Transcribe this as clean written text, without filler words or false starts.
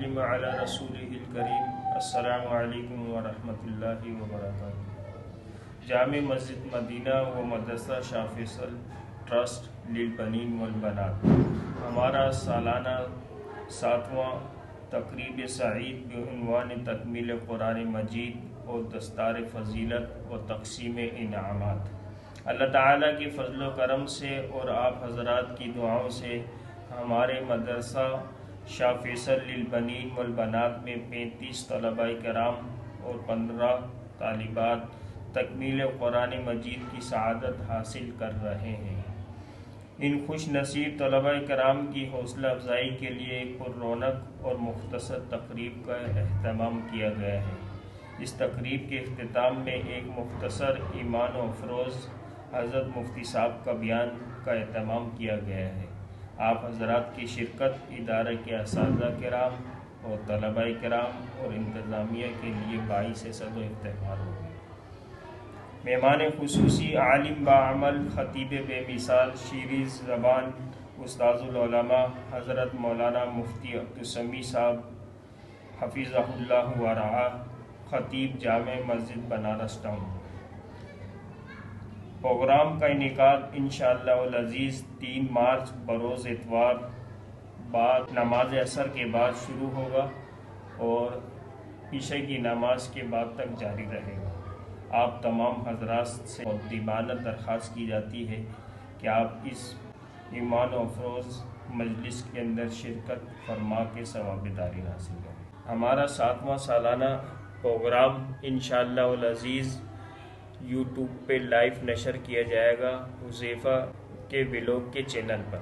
وسلم علی رسولہ الکریم۔ السلام علیکم ورحمۃ اللہ وبرکاتہ۔ جامع مسجد مدینہ و مدرسہ شاہ فیصل ٹرسٹ للبنین والبنات ہمارا سالانہ 7واں تقریب سعید بعنوان تکمیل قرآن مجید اور دستار فضیلت و تقسیم انعامات۔ اللہ تعالیٰ کے فضل و کرم سے اور آپ حضرات کی دعاؤں سے ہمارے مدرسہ شاہ فیصل للبنین والبنات میں 35 طلباء کرام اور 15 طالبات تکمیل قرآن مجید کی سعادت حاصل کر رہے ہیں۔ ان خوش نصیب طلباء کرام کی حوصلہ افزائی کے لیے ایک پر رونق اور مختصر تقریب کا اہتمام کیا گیا ہے۔ اس تقریب کے اختتام میں ایک مختصر ایمان و افروز حضرت مفتی صاحب کا بیان کا اہتمام کیا گیا ہے۔ آپ حضرات کی شرکت ادارے کے اساتذہ کرام اور طلباء کرام اور انتظامیہ کے لیے باعث صد و افتخار ہوگی۔ مہمان خصوصی عالم باعمل خطیب بے مثال شیریں زبان استاذ العلماء حضرت مولانا مفتی عبدالسمیع صاحب حفظہ اللہ ورعاہ، خطیب جامع مسجد بنارس ٹاؤن۔ پروگرام کا انعقاد انشاءاللہ العزیز 3 مارچ بروز اتوار بعد نماز عصر کے بعد شروع ہوگا اور عشاء کی نماز کے بعد تک جاری رہے گا۔ آپ تمام حضرات سے مؤدبانہ درخواست کی جاتی ہے کہ آپ اس ایمان و افروز مجلس کے اندر شرکت فرما کے ثواب داری حاصل کریں۔ ہمارا 7واں سالانہ پروگرام انشاءاللہ العزیز یوٹیوب پہ لائیو نشر کیا جائے گا حذیفہ کے ولاگ کے چینل پر۔